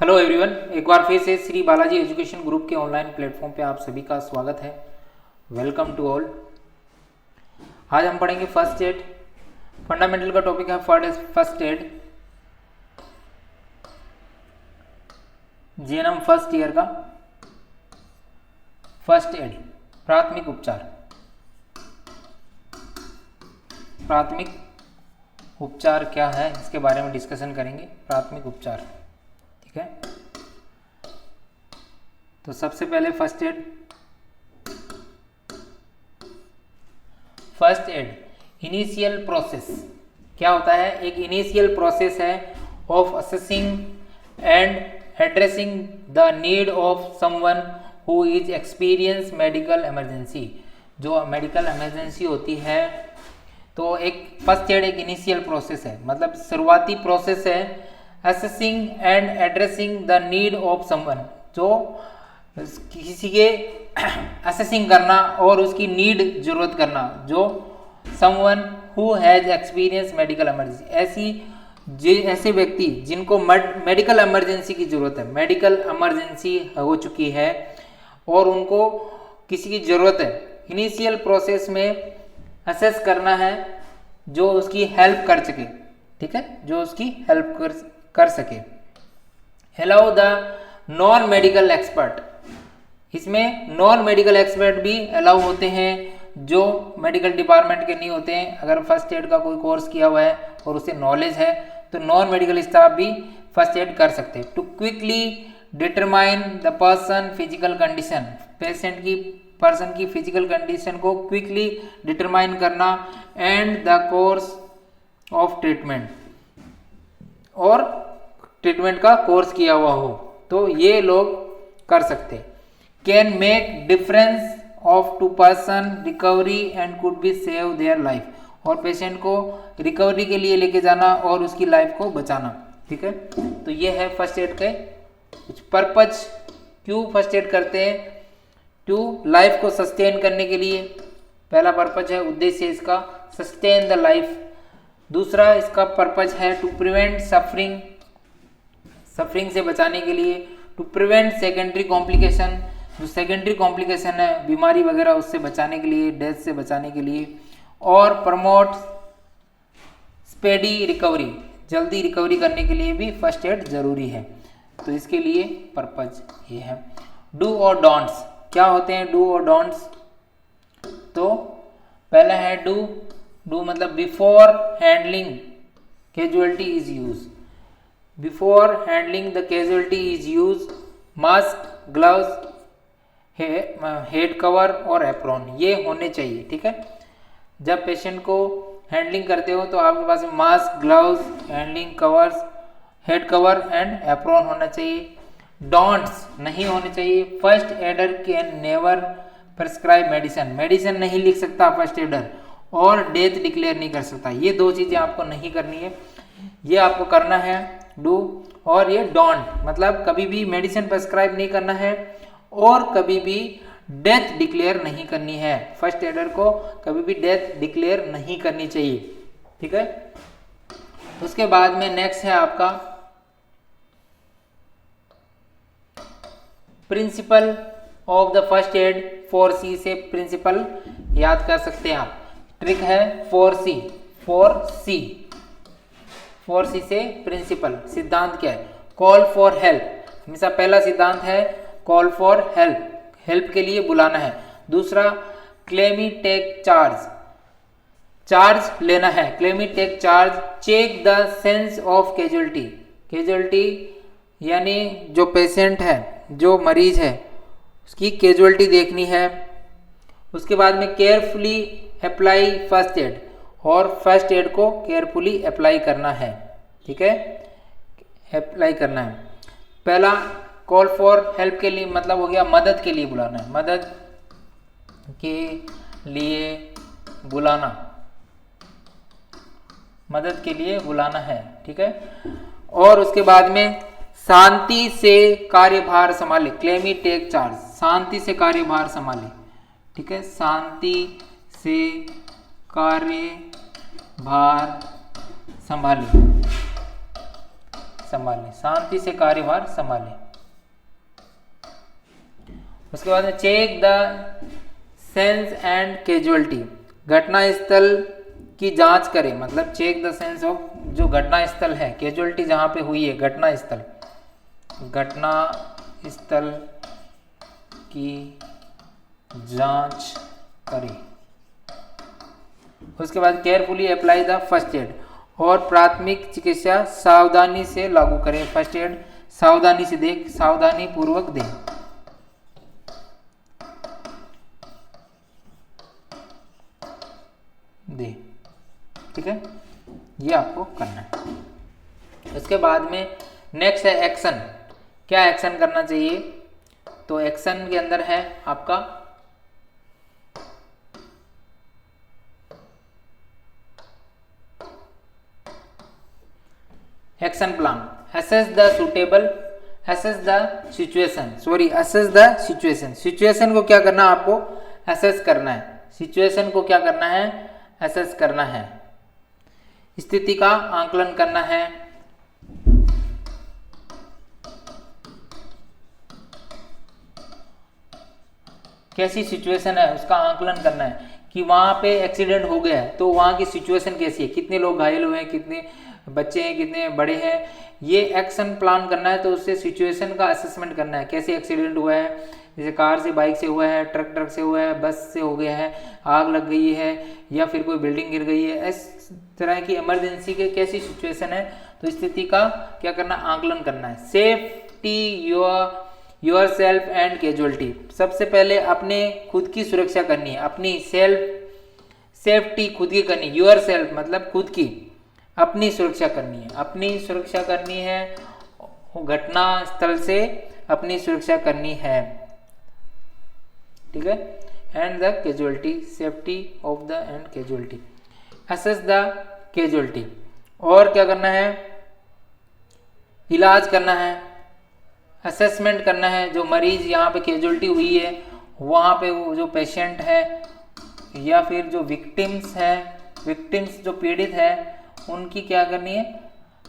Hello everyone, एक बार फिर से श्री बालाजी एजुकेशन ग्रुप के ऑनलाइन प्लेटफॉर्म पे आप सभी का स्वागत है। Welcome to all. आज हम पढ़ेंगे फर्स्ट एड। फंडामेंटल का टॉपिक है first aid, GNM first year का फर्स्ट एड, प्राथमिक उपचार। प्राथमिक उपचार क्या है इसके बारे में डिस्कशन करेंगे। प्राथमिक उपचार, ठीक है। तो सबसे पहले फर्स्ट एड इनिशियल प्रोसेस क्या होता है। एक इनिशियल प्रोसेस है of assessing and addressing the need of someone who is experience medical emergency. जो मेडिकल इमरजेंसी होती है तो एक फर्स्ट एड एक इनिशियल प्रोसेस है, मतलब शुरुआती प्रोसेस है assessing and addressing the need of someone. जो किसी के असेसिंग करना और उसकी नीड जरूरत करना, जो someone who has experience medical emergency, ऐसे व्यक्ति जिनको मेडिकल इमरजेंसी की जरूरत है, मेडिकल इमरजेंसी हो चुकी है और उनको किसी की जरूरत है। इनिशियल प्रोसेस में असेस करना है जो उसकी हेल्प कर सके, ठीक है, जो उसकी हेल्प कर सके। Allow the non medical expert, इसमें नॉन मेडिकल एक्सपर्ट भी अलाउ होते हैं जो मेडिकल डिपार्टमेंट के नहीं होते हैं। अगर फर्स्ट एड का कोई कोर्स किया हुआ है और उसे नॉलेज है तो नॉन मेडिकल स्टाफ भी फर्स्ट एड कर सकते हैं। To quickly determine the person physical condition, person की फिजिकल कंडीशन को क्विकली डिटरमाइन करना and the course of treatment, और ट्रीटमेंट का कोर्स किया हुआ हो तो ये लोग कर सकते। Can make difference of to person recovery and could be save their life, और पेशेंट को रिकवरी के लिए लेके जाना और उसकी लाइफ को बचाना, ठीक है। तो ये है फर्स्ट एड के कुछ पर्पज। क्यों फर्स्ट एड करते हैं? टू लाइफ को सस्टेन करने के लिए, पहला पर्पज है, उद्देश्य इसका सस्टेन द लाइफ। दूसरा इसका पर्पज है टू प्रिवेंट सफरिंग, सफरिंग से बचाने के लिए। टू प्रिवेंट सेकेंडरी कॉम्प्लिकेशन, जो सेकेंडरी कॉम्प्लिकेशन है बीमारी वगैरह उससे बचाने के लिए, डेथ से बचाने के लिए। और प्रमोट स्पीडी रिकवरी, जल्दी रिकवरी करने के लिए भी फर्स्ट एड जरूरी है। तो इसके लिए पर्पज ये है। डू और डोंट्स क्या होते हैं? डू और डोंट्स, तो पहला है डू मतलब before handling casualty is use, before handling the casualty is use mask, gloves, head cover और एप्रॉन, ये होने चाहिए, ठीक है। जब पेशेंट को हैंडलिंग करते हो तो आपके पास mask, gloves, handling covers, head cover and apron होना चाहिए। डोंट्स नहीं होने चाहिए। First aider can never prescribe medicine, medicine नहीं लिख सकता फर्स्ट एडर, और डेथ डिक्लेयर नहीं कर सकता। ये दो चीजें आपको नहीं करनी है, ये आपको करना है डू। और ये डोंट मतलब कभी भी मेडिसिन प्रिस्क्राइब नहीं करना है और कभी भी डेथ डिक्लेयर नहीं करनी है। फर्स्ट एडर को कभी भी डेथ डिक्लेयर नहीं करनी चाहिए, ठीक है। उसके बाद में नेक्स्ट है आपका principle of the first aid. 4C से प्रिंसिपल याद कर सकते हैं आप। ट्रिक है 4C, 4C से प्रिंसिपल। सिद्धांत क्या है? कॉल फॉर हेल्प, हमेशा पहला सिद्धांत है कॉल फॉर हेल्प, हेल्प के लिए बुलाना है। दूसरा क्लेमी टेक चार्ज, चार्ज लेना है, calmly take charge. Check the sense of casualty, casualty यानी जो पेशेंट है, जो मरीज है, उसकी कैजुअलिटी देखनी है। उसके बाद में केयरफुली अप्लाई फर्स्ट एड, और फर्स्ट एड को केयरफुली अप्लाई करना है, ठीक है, अप्लाई करना है। पहला कॉल फॉर हेल्प के लिए मतलब हो गया मदद के लिए बुलाना है, मदद के लिए बुलाना, मदद के लिए बुलाना है, ठीक है। और उसके बाद में शांति से कार्यभार संभाले, क्लेमी टेक चार्ज, शांति से कार्यभार संभाले, ठीक है, शांति से कार्यभार संभाले, संभालें, शांति से कार्यभार संभालें। उसके बाद में check the sense and casualty, घटनास्थल की जांच करें, मतलब चेक द सेंस ऑफ जो घटनास्थल है, कैजुअलिटी जहां पे हुई है, घटनास्थल की जांच करें। उसके बाद carefully apply the first aid, और प्राथमिक चिकित्सा सावधानी से लागू करें। फर्स्ट एड सावधानी से देख, सावधानी पूर्वक दें। ठीक है, ये आपको करना है। उसके बाद में नेक्स्ट है एक्शन, क्या एक्शन करना चाहिए? तो एक्शन के अंदर है आपका action plan, assess the situation, situation को क्या करना है आपको? असेस करना है। सिचुएशन को क्या करना है? असेस करना है। स्थिति का आंकलन करना है। कैसी सिचुएशन है उसका आंकलन करना है कि वहां पे एक्सीडेंट हो गया है तो वहां की सिचुएशन कैसी है, कितने लोग घायल हुए हैं, कितने बच्चे हैं, कितने बड़े हैं, ये एक्शन प्लान करना है। तो उससे सिचुएशन का असेसमेंट करना है, कैसे एक्सीडेंट हुआ है, जैसे कार से बाइक से हुआ है, ट्रक से हुआ है, बस से हो गया है, आग लग गई है, या फिर कोई बिल्डिंग गिर गई है, इस तरह की इमरजेंसी के कैसी सिचुएशन है, तो स्थिति का क्या करना, आंकलन करना है। Safety your self and casualty, सबसे पहले अपने खुद की सुरक्षा करनी है, अपनी सेफ्टी खुद की करनी, योर सेल्फ मतलब खुद की, अपनी सुरक्षा करनी है, अपनी सुरक्षा करनी है, घटना स्थल से अपनी सुरक्षा करनी है। ठीक है, and the casualty, safety of the end casualty, assess the casualty, और क्या करना है, इलाज करना है, असेसमेंट करना है। जो मरीज यहाँ पे कैजुअलिटी हुई है वहाँ पे वो जो पेशेंट है या फिर जो विक्टिम्स है, विक्टिम्स जो पीड़ित है, उनकी क्या करनी है,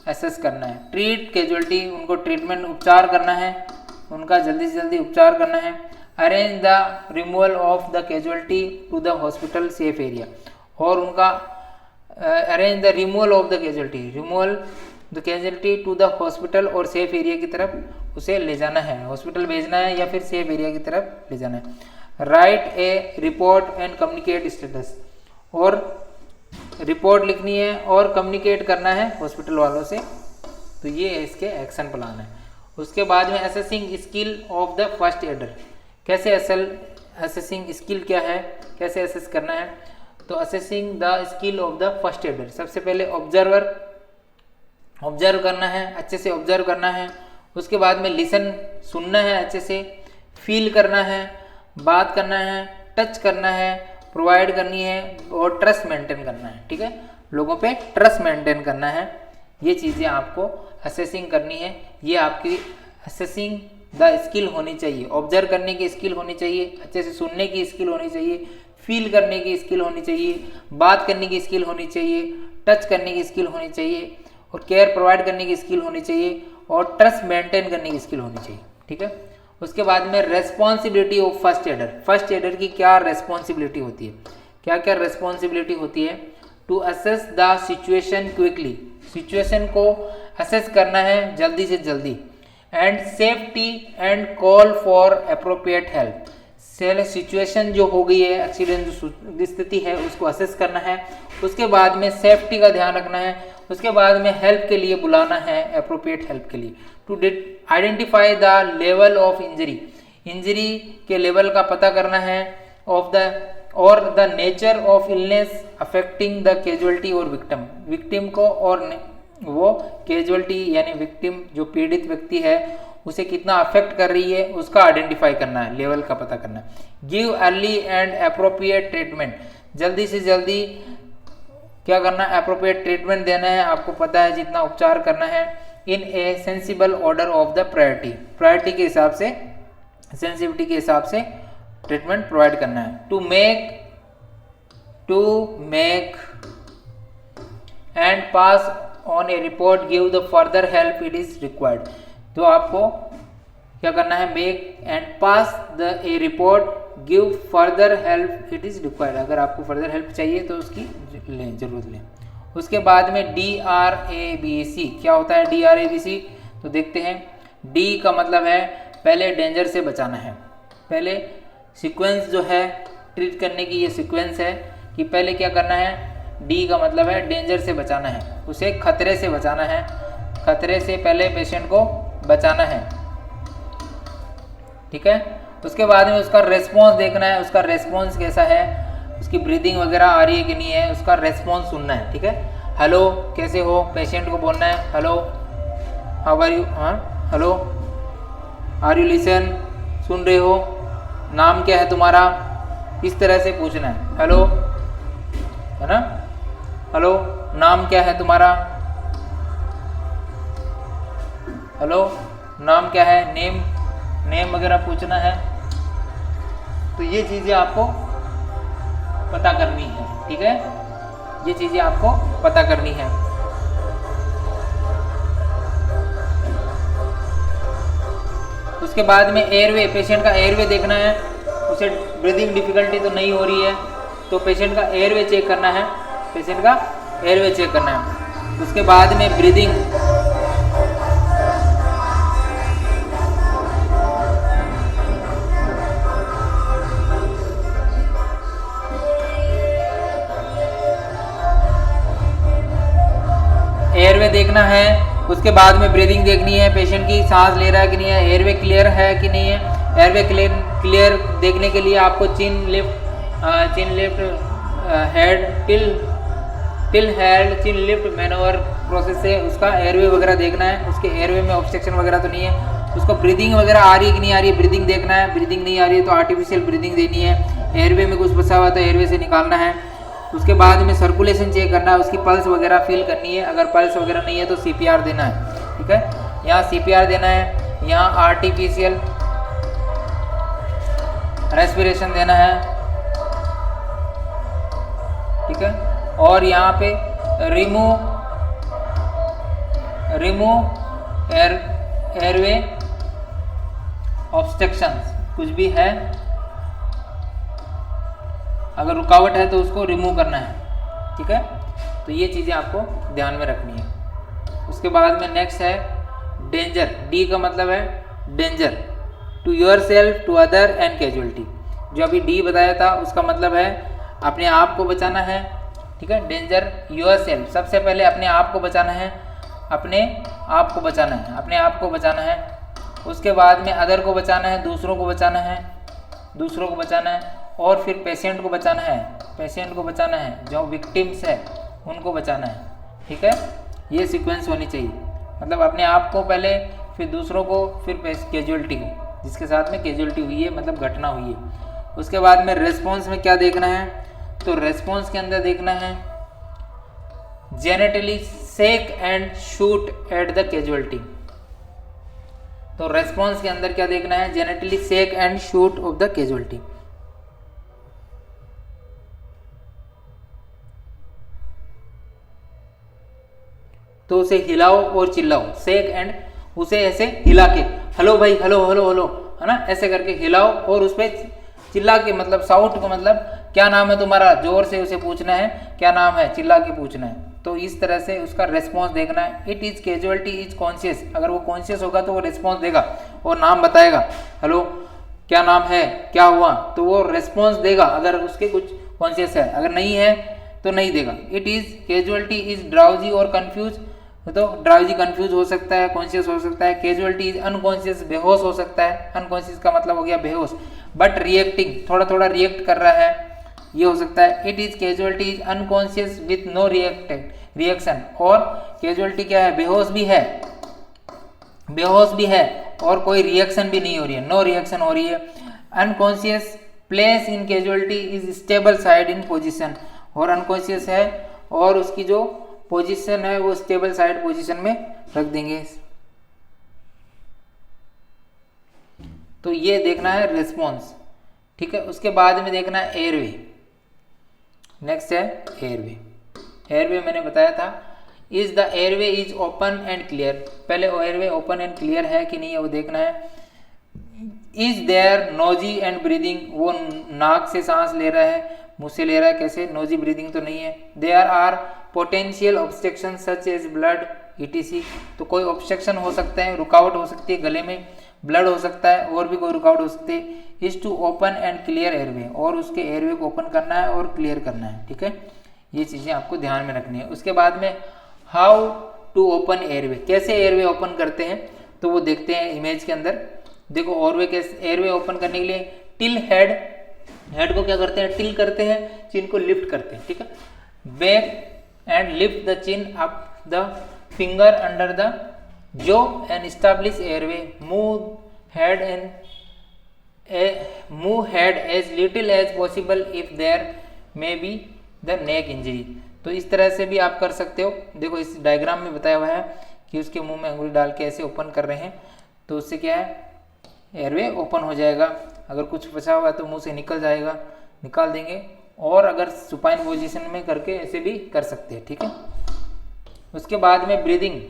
असेस करना है। ट्रीट कैजुअलिटी, उनको ट्रीटमेंट उपचार करना है, उनका जल्दी से जल्दी उपचार करना है। Arrange the removal of the casualty to the hospital safe area, और उनका arrange the removal of the casualty, removal the casualty to the hospital और सेफ एरिया की तरफ उसे ले जाना है, हॉस्पिटल भेजना है या फिर सेफ एरिया की तरफ ले जाना है। Right A report and communicate status, और रिपोर्ट लिखनी है और कम्युनिकेट करना है हॉस्पिटल वालों से। तो ये इसके एक्शन प्लान है। उसके बाद में assessing skill of the first adder, कैसे असेसिंग स्किल क्या है, कैसे असेस करना है, तो assessing the skill of the first adder, सबसे पहले ऑब्जर्व करना है, अच्छे से ऑब्जर्व करना है। उसके बाद में लिसन, सुनना है, अच्छे से फील करना है, बात करना है, टच करना है, प्रोवाइड करनी है, और ट्रस्ट मेंटेन करना है। ठीक है, लोगों पे ट्रस्ट मेंटेन करना है। ये चीज़ें आपको असेसिंग करनी है, ये आपकी असेसिंग द स्किल होनी चाहिए। ऑब्जर्व करने की स्किल होनी चाहिए, अच्छे से सुनने की स्किल होनी चाहिए, फील करने की स्किल होनी चाहिए, बात करने की स्किल होनी चाहिए, टच करने की स्किल होनी चाहिए, और केयर प्रोवाइड करने की स्किल होनी चाहिए, और ट्रस्ट मेंटेन करने की स्किल होनी चाहिए। ठीक है, उसके बाद में responsibility of first adder, first adder की क्या रेस्पॉन्सिबिलिटी होती है, क्या क्या रेस्पॉन्सिबिलिटी होती है? To assess the situation quickly, situation को असेस करना है जल्दी से जल्दी, and safety and call for appropriate help, situation जो हो गई है, एक्सीडेंट जो स्थिति है उसको असेस करना है। उसके बाद में सेफ्टी का ध्यान रखना है, उसके बाद में हेल्प के लिए बुलाना है, अप्रोप्रिएट हेल्प के लिए। To identify the level of injury, injury के लेवल का पता करना है, of the nature of illness affecting the casualty और विक्टिम को, और वो कैजुअलिटी यानी विक्टिम जो पीड़ित व्यक्ति है उसे कितना अफेक्ट कर रही है उसका आइडेंटिफाई करना है, लेवल का पता करना है। Give early and appropriate treatment, जल्दी से जल्दी क्या करना है, अप्रोप्रिएट ट्रीटमेंट देना है, आपको पता है जितना उपचार करना है। In a sensible order of the priority के हिसाब से, सेंसिटिविटी के हिसाब से ट्रीटमेंट प्रोवाइड करना है। To make and pass on a report give the further help it is required. तो आपको क्या करना है, make and pass the a report give further help it is required. अगर आपको फर्दर हेल्प चाहिए तो उसकी लें, जरूरत लें। उसके बाद में DRABC, क्या होता है DRABC? तो देखते हैं। D का मतलब है पहले डेंजर से बचाना है। पहले सीक्वेंस जो है ट्रीट करने की, ये सीक्वेंस है कि पहले क्या करना है। D का मतलब है डेंजर से बचाना है, उसे खतरे से बचाना है। खतरे से पहले पेशेंट को बचाना है, ठीक है। उसके बाद में उसका रेस्पॉन्स देखना है, उसका रेस्पॉन्स कैसा है, उसकी ब्रीदिंग वगैरह आ रही है कि नहीं है, उसका रेस्पॉन्स सुनना है, ठीक है। हेलो कैसे हो, पेशेंट को बोलना है हेलो हाउ आर यू, हाँ हेलो आर यू लिसन, सुन रहे हो, नाम क्या है तुम्हारा, इस तरह से पूछना है। हेलो, है ना, हेलो नाम क्या है तुम्हारा, हेलो नाम क्या है, नेम वगैरह पूछना है। तो ये चीज़ें आपको पता करनी है, ठीक है, ये चीज़ें आपको पता करनी है। उसके बाद में एयरवे, पेशेंट का एयरवे देखना है, उसे ब्रीदिंग डिफिकल्टी तो नहीं हो रही है, तो पेशेंट का एयरवे चेक करना है, पेशेंट का एयरवे चेक करना है। उसके बाद में ब्रीदिंग, एयरवे देखना है। उसके बाद में ब्रीदिंग देखनी है, पेशेंट की सांस ले रहा है कि नहीं है, एयरवे क्लियर है कि नहीं है। एयरवे क्लियर देखने के लिए आपको चिन लिफ्ट हेड चिन लिफ्ट मैनोवर प्रोसेस से उसका एयरवे वगैरह देखना है, उसके एयरवे में ऑब्स्ट्रक्शन वगैरह तो नहीं है। उसको ब्रीदिंग वगैरह आ रही है कि नहीं आ रही है, ब्रीदिंग देखना है। ब्रीदिंग नहीं आ रही है तो आर्टिफिशियल ब्रीदिंग देनी है। एयरवे में कुछ बचा हुआ तो एयरवे से निकालना है। उसके बाद में सर्कुलेशन चेक करना है, उसकी पल्स वगैरह फील करनी है। अगर पल्स वगैरह नहीं है तो CPR देना है, ठीक है, यहाँ CPR देना है, यहाँ आर्टिफिशियल रेस्पिरेशन देना है, ठीक है। और यहाँ पे रिमूव एयरवे ऑब्स्ट्रक्शंस, कुछ भी है अगर रुकावट है तो उसको रिमूव करना है, ठीक है। तो ये चीज़ें आपको ध्यान में रखनी है। उसके बाद में नेक्स्ट है डेंजर। D का मतलब है danger to yourself, to other and casualty. जो अभी D बताया था उसका मतलब है अपने आप को बचाना है, ठीक है। डेंजर योर सेल्फ, सबसे पहले अपने आप को बचाना है, अपने आप को बचाना है, अपने आप को बचाना है। उसके बाद में अदर को बचाना है, दूसरों को बचाना है, दूसरों को बचाना है। और फिर पेशेंट को बचाना है, पेशेंट को बचाना है, जो विक्टिम्स है उनको बचाना है, ठीक है। ये सीक्वेंस होनी चाहिए, मतलब अपने आप को पहले, फिर दूसरों को, फिर कैजुअलिटी को, जिसके साथ में कैजुअलिटी हुई है, मतलब घटना हुई है। उसके बाद में रेस्पॉन्स में क्या देखना है, तो रेस्पॉन्स के अंदर देखना है gently shake and shout at the casualty. तो रेस्पॉन्स के अंदर क्या देखना है, gently shake and shout of the casualty. तो उसे हिलाओ और चिल्लाओ, सेक एंड, उसे ऐसे हिला के, हेलो भाई, हेलो हेलो हेलो, है ना, ऐसे करके हिलाओ और उस पर चिल्ला के, मतलब साउट को, मतलब क्या नाम है तुम्हारा, जोर से उसे पूछना है क्या नाम है, चिल्ला के पूछना है। तो इस तरह से उसका रेस्पॉन्स देखना है। It is casualty is conscious, अगर वो कॉन्शियस होगा तो वो रेस्पॉन्स देगा और नाम बताएगा, हेलो क्या नाम है, क्या हुआ, तो वो रेस्पॉन्स देगा अगर उसके कुछ कॉन्शियस है, अगर नहीं है तो नहीं देगा। It is casualty is drowsy और कंफ्यूज, तो ड्राउजी कंफ्यूज हो सकता है, कॉन्शियस हो सकता है। कैजुअलिटी इज अनकॉन्शियस, बेहोश हो सकता है, अनकॉन्शियस का मतलब हो गया बेहोश, बट रिएक्टिंग, थोड़ा थोड़ा रिएक्ट कर रहा है, ये हो सकता है। It is casualty is unconscious with no reaction, और कैजुअलिटी क्या है, बेहोश भी है, बेहोश भी है और कोई रिएक्शन भी नहीं हो रही है, नो रिएक्शन हो रही है। Unconscious place in casualty is stable side in position, और अनकॉन्शियस है और उसकी जो पोजीशन है वो स्टेबल साइड पोजीशन में रख देंगे। तो ये देखना है रेस्पॉन्स, ठीक है। उसके बाद में देखना है एयरवे। नेक्स्ट है एयरवे। एयरवे मैंने बताया था, is the airway is open and clear, पहले एयरवे ओपन एंड क्लियर है कि नहीं है वो देखना है। Is there noisy and breathing, वो नाक से सांस ले रहा है, मुंह से ले रहा है, कैसे, नोजी ब्रीदिंग तो नहीं है। There are potential obstruction such as blood ETC, तो कोई ऑब्स्ट्रक्शन हो सकता है, रुकावट हो सकती है, गले में ब्लड हो सकता है, और भी कोई रुकावट हो सकती है। Is to open and clear airway, और उसके एयरवे को ओपन करना है और क्लियर करना है, ठीक है। ये चीज़ें आपको ध्यान में रखनी है। उसके बाद में हाउ टू ओपन एयरवे, कैसे एयरवे ओपन करते हैं, तो वो देखते हैं इमेज के अंदर। देखो एयरवे कैसे, एयरवे ओपन करने के लिए टिल हेड, हेड को क्या करते हैं, टिल करते हैं, चिन को लिफ्ट करते हैं, ठीक है। Back and lift the chin up the finger under the jaw and establish airway, move head as little as possible if there may be the neck injury, तो इस तरह से भी आप कर सकते हो। देखो इस डायग्राम में बताया हुआ है कि उसके मुंह में अंगुली डाल के ऐसे ओपन कर रहे हैं, तो उससे क्या है, एयरवे ओपन हो जाएगा। अगर कुछ बचा हुआ है तो मुंह से निकल जाएगा, निकाल देंगे। और अगर सुपाइन पोजीशन में करके ऐसे भी कर सकते हैं, ठीक है। उसके बाद में ब्रीदिंग,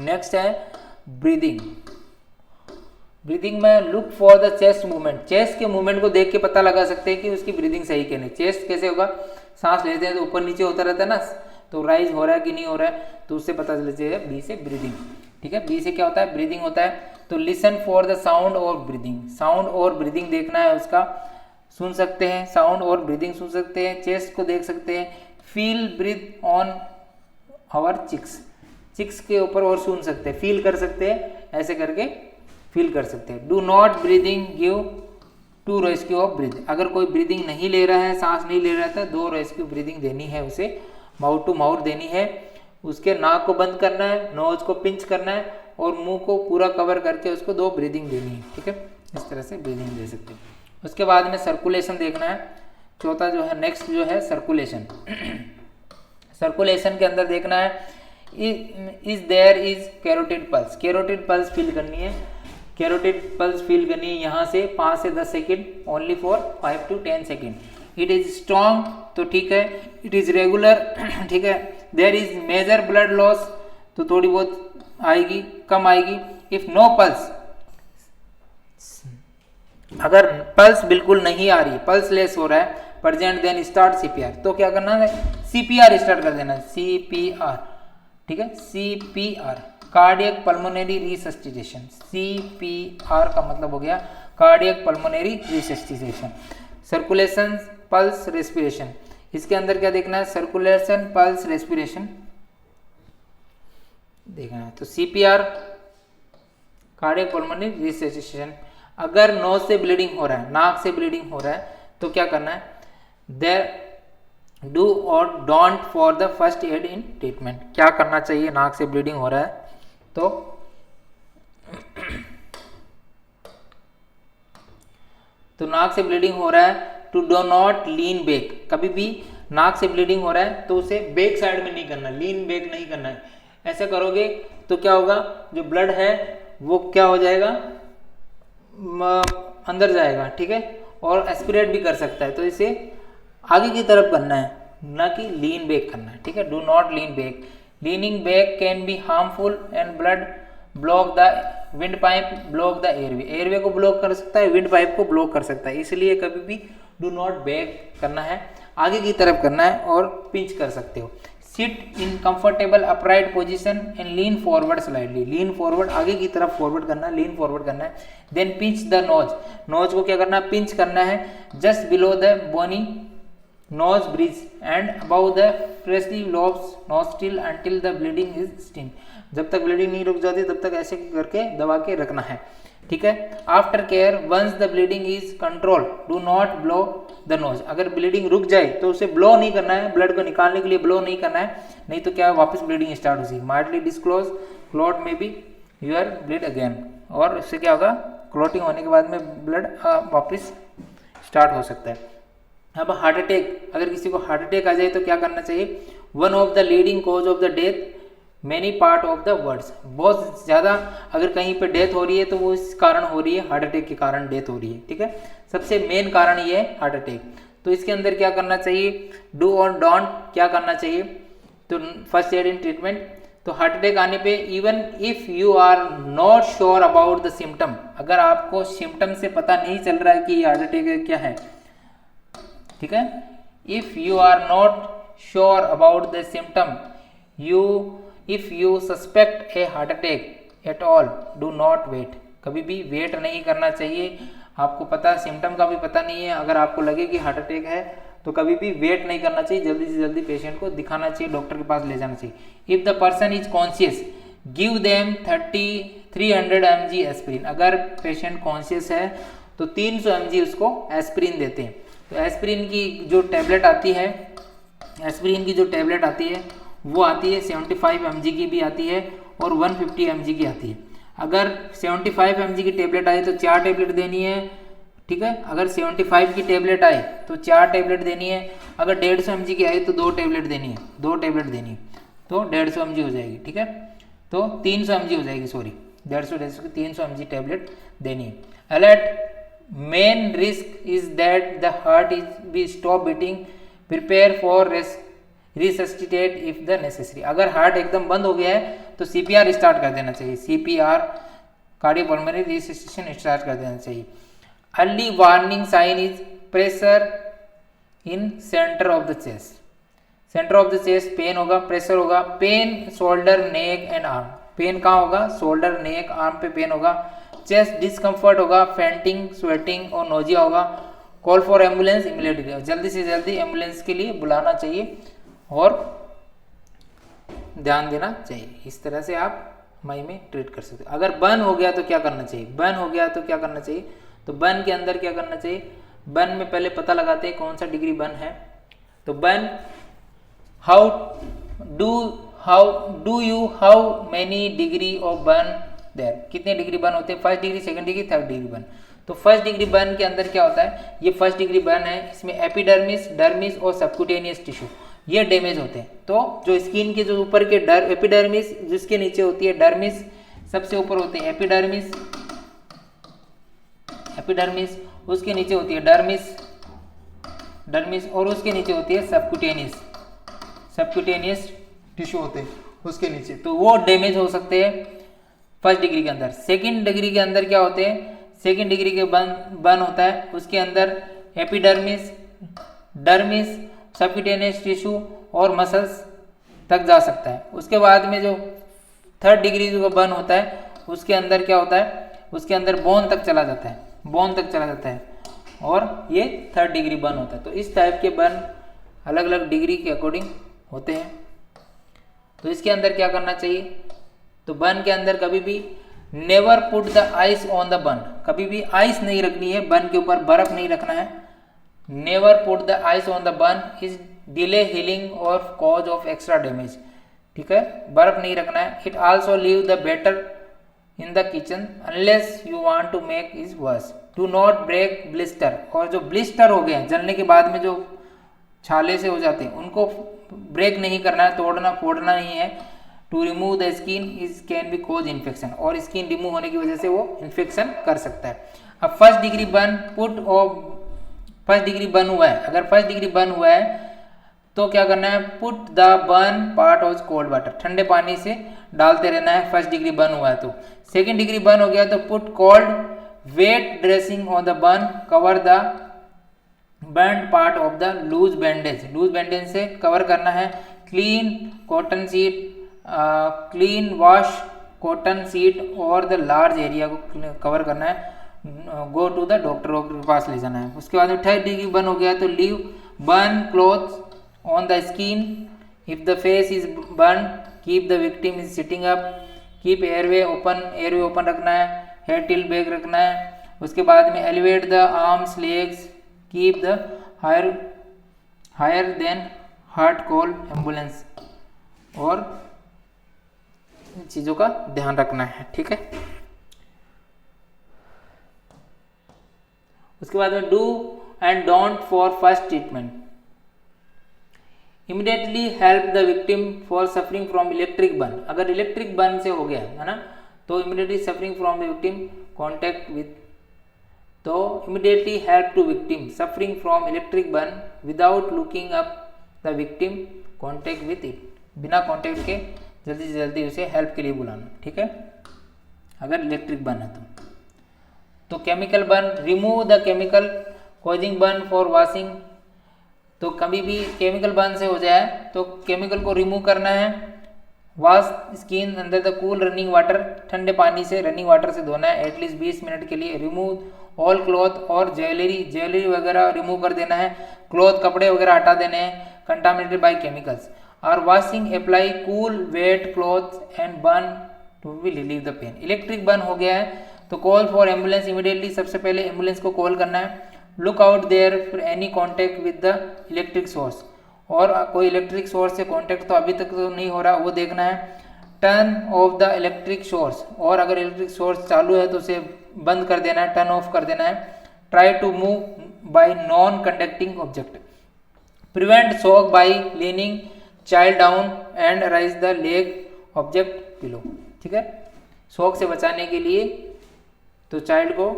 नेक्स्ट है ब्रीदिंग। ब्रीदिंग में look for the chest movement, chest के मूवमेंट को देख के पता लगा सकते हैं कि उसकी ब्रीदिंग सही कि नहीं। चेस्ट कैसे होगा, सांस लेते हैं तो ऊपर नीचे होता रहता है ना, तो राइज हो रहा है कि नहीं हो रहा है, तो उससे पता चल जाएगा बी से ब्रीदिंग, ठीक है। बी से क्या होता है, ब्रीदिंग होता है। तो लिसन फॉर द साउंड और ब्रीदिंग, साउंड और ब्रीदिंग देखना है उसका, सुन सकते हैं, साउंड और ब्रीदिंग सुन सकते हैं, चेस्ट को देख सकते हैं। Feel breath on our cheeks, cheeks के ऊपर और सुन सकते हैं, फील कर सकते हैं, ऐसे करके फील कर सकते हैं। Do not breathing give to rescue of breath, अगर कोई ब्रीदिंग नहीं ले रहा है, सांस नहीं ले रहा था, 2 रेस्क्यू ब्रीदिंग देनी है उसे, माउथ टू माउथ देनी है। उसके नाक को बंद करना है, नोज को पिंच करना है, और मुंह को पूरा कवर करके उसको 2 ब्रीदिंग देनी है, ठीक है। इस तरह से ब्रीदिंग दे सकते हैं। उसके बाद में सर्कुलेशन देखना है, चौथा जो है, नेक्स्ट जो है सर्कुलेशन। सर्कुलेशन के अंदर देखना है is there is carotid pulse, carotid pulse feel करनी है, कैरोटिड पल्स फील करनी है यहाँ से 5 से 10 second, only for 5 to 10 second. It is strong, तो ठीक है। इट इज रेगुलर, ठीक है। There is major blood loss, तो थोड़ी बहुत आएगी, कम आएगी। इफ नो पल्स, अगर पल्स बिल्कुल नहीं आ रही, पल्स लेस हो रहा है, प्रेजेंट, देन स्टार्ट सीपीआर, तो क्या करना है, सीपीआर स्टार्ट कर देना है, सीपीआर, ठीक है। CPR cardiac pulmonary resuscitation, CPR का मतलब हो गया cardiac pulmonary resuscitation. Circulation, pulse, respiration, इसके अंदर क्या देखना है, सर्कुलेशन, पल्स, रेस्पिरेशन देखना है। तो सीपीआर कार्डियक पल्मोनरी रिसस्टिटेशन। अगर नोज से ब्लीडिंग हो रहा है, नाक से ब्लीडिंग हो रहा है, तो क्या करना है, देयर डू और don't for the first aid in treatment, क्या करना चाहिए, नाक से ब्लीडिंग हो रहा है तो नाक से ब्लीडिंग हो रहा है, to do not lean back, कभी भी नाक से ब्लीडिंग हो रहा है तो उसे बैक साइड में नहीं करना, लीन बैक नहीं करना है। ऐसे करोगे तो क्या होगा, जो ब्लड है वो क्या हो जाएगा, अंदर जाएगा, ठीक है, और एस्पिरेट भी कर सकता है। तो इसे आगे की तरफ करना है, ना कि लीन बैक करना है, ठीक है। Do not lean back, leaning back can be harmful and blood block the wind pipe, block the airway, airway को ब्लॉक कर सकता है, विंड पाइप को ब्लॉक कर सकता है, इसलिए कभी भी डू नॉट बैक करना है, आगे की तरफ करना है, और पिंच कर सकते हो। Sit in comfortable upright position and lean forward slightly, lean forward, आगे की तरफ फॉरवर्ड करना है, लीन फॉरवर्ड करना है। Then pinch the nose, nose को क्या करना है, पिंच करना है, just below the bony nose bridge and above the fleshy lobes nostril until the bleeding is sting, जब तक ब्लीडिंग नहीं रुक जाती तब तक ऐसे करके दबा के रखना है, ठीक है। After care once the bleeding is control do not blow the nose, अगर ब्लीडिंग रुक जाए तो उसे ब्लो नहीं करना है, ब्लड को निकालने के लिए ब्लो नहीं करना है, नहीं तो क्या वापस ब्लीडिंग स्टार्ट हो जाएगी। माइल्डली डिस्क्लोज क्लॉट में भी यूर ब्लीड अगेन, और इससे क्या होगा, क्लॉटिंग होने के बाद में ब्लड वापस स्टार्ट हो सकता है। अब हार्ट अटैक, अगर किसी को हार्ट अटैक आ जाए तो क्या करना चाहिए, one of the leading cause of the death many part of the words, बहुत ज़्यादा अगर कहीं पे डेथ हो रही है तो वो इस कारण हो रही है, हार्ट अटैक के कारण डेथ हो रही है, ठीक है। सबसे मेन कारण ये है हार्ट अटैक। तो इसके अंदर क्या करना चाहिए, डू और डोंट क्या करना चाहिए, तो फर्स्ट एड इन ट्रीटमेंट, तो हार्ट अटैक आने पे even if you are not sure about the symptom, अगर आपको सिम्टम से पता नहीं चल रहा है कि ये हार्ट अटैक है क्या है, ठीक है, if you are not sure about the symptom, if you suspect a heart attack at all, do not wait, कभी भी वेट नहीं करना चाहिए। आपको पता सिम्टम का भी पता नहीं है, अगर आपको लगे कि हार्ट अटैक है तो कभी भी वेट नहीं करना चाहिए, जल्दी से जल्दी पेशेंट को दिखाना चाहिए, डॉक्टर के पास ले जाना चाहिए। If the person is conscious give them 300 mg aspirin, अगर पेशेंट कॉन्शियस है तो 300 mg उसको एस्पिरिन देते हैं। तो एस्पिरिन की जो टैबलेट आती है, एस्पिरिन की जो टैबलेट आती है वो आती है 75 mg की भी आती है और 150 mg की आती है। अगर 75 mg की टैबलेट आए तो 4 टैबलेट देनी है, ठीक है, अगर 75 की टैबलेट आए तो 4 टैबलेट देनी है, अगर 150 mg की आए तो 2 टैबलेट देनी है, 2 टैबलेट देनी है, तो 150 mg हो जाएगी, ठीक है, तो 300 mg हो जाएगी, सॉरी 150 की 300 mg टैबलेट देनी है। Alert main risk is that the heart is be stop beating, prepare for resuscitate if the necessary, अगर हार्ट एकदम बंद हो गया है तो CPR स्टार्ट कर देना चाहिए, CPR कार्डियोपल्मोनरी रिसस्टिटेशन स्टार्ट कर देना चाहिए। Early warning sign is pressure in centre of the chest, centre of the chest pain होगा, प्रेशर होगा, pain shoulder neck and arm, pain कहाँ होगा, शोल्डर नेक आर्म पे पेन होगा, चेस्ट डिस्कम्फर्ट होगा, फेंटिंग स्वेटिंग और नोजिया होगा। Call for ambulance immediately, जल्दी से जल्दी एम्बुलेंस के लिए बुलाना चाहिए और ध्यान देना चाहिए। इस तरह से आप मई में ट्रीट कर सकते हो। अगर बर्न हो गया तो क्या करना चाहिए, बर्न हो गया तो क्या करना चाहिए, तो बर्न के अंदर क्या करना चाहिए, बर्न में पहले पता लगाते हैं कौन सा डिग्री बर्न है। तो burn how many degree of burn there, कितने डिग्री बर्न होते हैं, first degree, second degree, third degree burn. तो फर्स्ट डिग्री बर्न के अंदर क्या होता है, ये फर्स्ट डिग्री बर्न है, इसमें एपिडर्मिस, डर्मिस और सबक्यूटेनियस टिश्यू ये डैमेज होते हैं। तो जो स्किन के जो ऊपर के एपिडर्मिस, जिसके नीचे होती है डर्मिस, सबसे ऊपर होते हैं एपिडर्मिस, उसके नीचे होती है डर्मिस और उसके नीचे होती है सबक्यूटेनियस टिश्यू होते हैं उसके नीचे, तो वो डैमेज हो सकते हैं फर्स्ट डिग्री के अंदर। सेकंड डिग्री के अंदर क्या होते हैं, सेकंड डिग्री के बर्न होता है, उसके अंदर एपिडर्मिस, डर्मिस, सबक्यूटेनियस टिश्यू और मसल्स तक जा सकता है। उसके बाद में जो थर्ड डिग्री का बर्न होता है उसके अंदर क्या होता है, उसके अंदर बोन तक चला जाता है, और ये थर्ड डिग्री बर्न होता है। तो इस टाइप के बर्न अलग अलग डिग्री के अकॉर्डिंग होते हैं। तो इसके अंदर क्या करना चाहिए, तो बर्न के अंदर कभी भी never put the ice on the burn, कभी भी आइस नहीं रखनी है, बर्न के ऊपर बर्फ नहीं रखना है। Never put the ice on the burn is delay healing और कॉज ऑफ एक्स्ट्रा डैमेज, ठीक है, बर्फ नहीं रखना है। It also leave the butter in the kitchen unless you want to make is worse, do not break blister, और जो blister हो गए जलने के बाद में जो छाले से हो जाते हैं उनको ब्रेक नहीं करना है, तोड़ना फोड़ना नहीं है। To remove the skin is can be cause infection, और स्किन रिमूव होने की वजह से वो इन्फेक्शन कर सकता है। अब first degree burn first degree burn हुआ है, अगर फर्स्ट डिग्री बर्न हुआ है तो क्या करना है, put the burn part of cold water, ठंडे पानी से डालते रहना है फर्स्ट डिग्री बर्न हुआ है तो। सेकंड डिग्री बर्न हो गया तो put cold wet dressing on the burn, cover the burn part of the loose bandage से कवर करना है। Clean cotton sheet, clean wash cotton sheet और द लार्ज एरिया को कवर करना है। गो टू द डॉक्टर के पास ले जाना है। उसके बाद में थर्ड डिग्री बर्न हो गया तो leave burn clothes on the skin, if the face is burn keep the victim is sitting up, keep airway open रखना है, हेयर टिल बैक रखना है। उसके बाद में elevate the arms legs, keep the higher than heart call ambulance, और इन चीज़ों का ध्यान रखना है, ठीक है। उसके बाद में do and don't for first treatment, immediately help the victim for suffering from electric burn, अगर इलेक्ट्रिक बर्न से हो गया है ना तो immediately suffering from the victim contact with, तो immediately help to victim suffering from electric burn without looking up the victim contact with it, बिना contact के जल्दी से जल्दी उसे हेल्प के लिए बुलाना, ठीक है, अगर इलेक्ट्रिक बर्न है तो chemical burn, remove the chemical causing burn for washing. तो कभी भी केमिकल बर्न से हो जाए तो केमिकल को रिमूव करना है। Wash skin under the cool running water, ठंडे पानी से रनिंग वाटर से धोना है एटलीस्ट 20 मिनट के लिए। रिमूव ऑल क्लॉथ और ज्वेलरी वगैरह रिमूव कर देना है, क्लॉथ कपड़े वगैरह हटा देने हैं कंटामिनेटेड बाय केमिकल्स। और washing apply cool wet cloth and burn to be relieve the pain. Electric burn हो गया है तो कॉल फॉर एम्बुलेंस इमीडिएटली, सबसे पहले एम्बुलेंस को कॉल करना है। Look out there for any contact with the electric source, और कोई इलेक्ट्रिक सोर्स से कांटेक्ट तो अभी तक तो नहीं हो रहा, वो देखना है। Turn off the electric source, और अगर इलेक्ट्रिक सोर्स चालू है तो उसे बंद कर देना है, टर्न ऑफ कर देना है। Try to move by non conducting object, prevent shock by leaning child down and raise the leg object below, ठीक है। शॉक से बचाने के लिए तो चाइल्ड को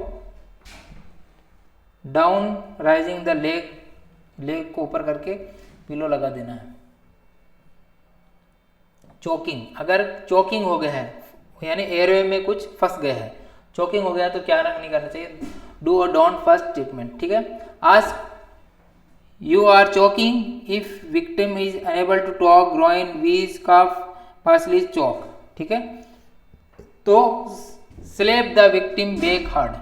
डाउन राइजिंग द लेग को ऊपर करके पिलो लगा देना है। चोकिंग, अगर चोकिंग हो गया है यानी एयरवे में कुछ फंस गया है, चोकिंग हो गया तो क्या नहीं करना चाहिए, डू और डोंट फर्स्ट ट्रीटमेंट, ठीक है। Ask you are choking if victim is unable to talk, groan, wheeze, cough, partially choke, ठीक है। तो slap the victim back hard,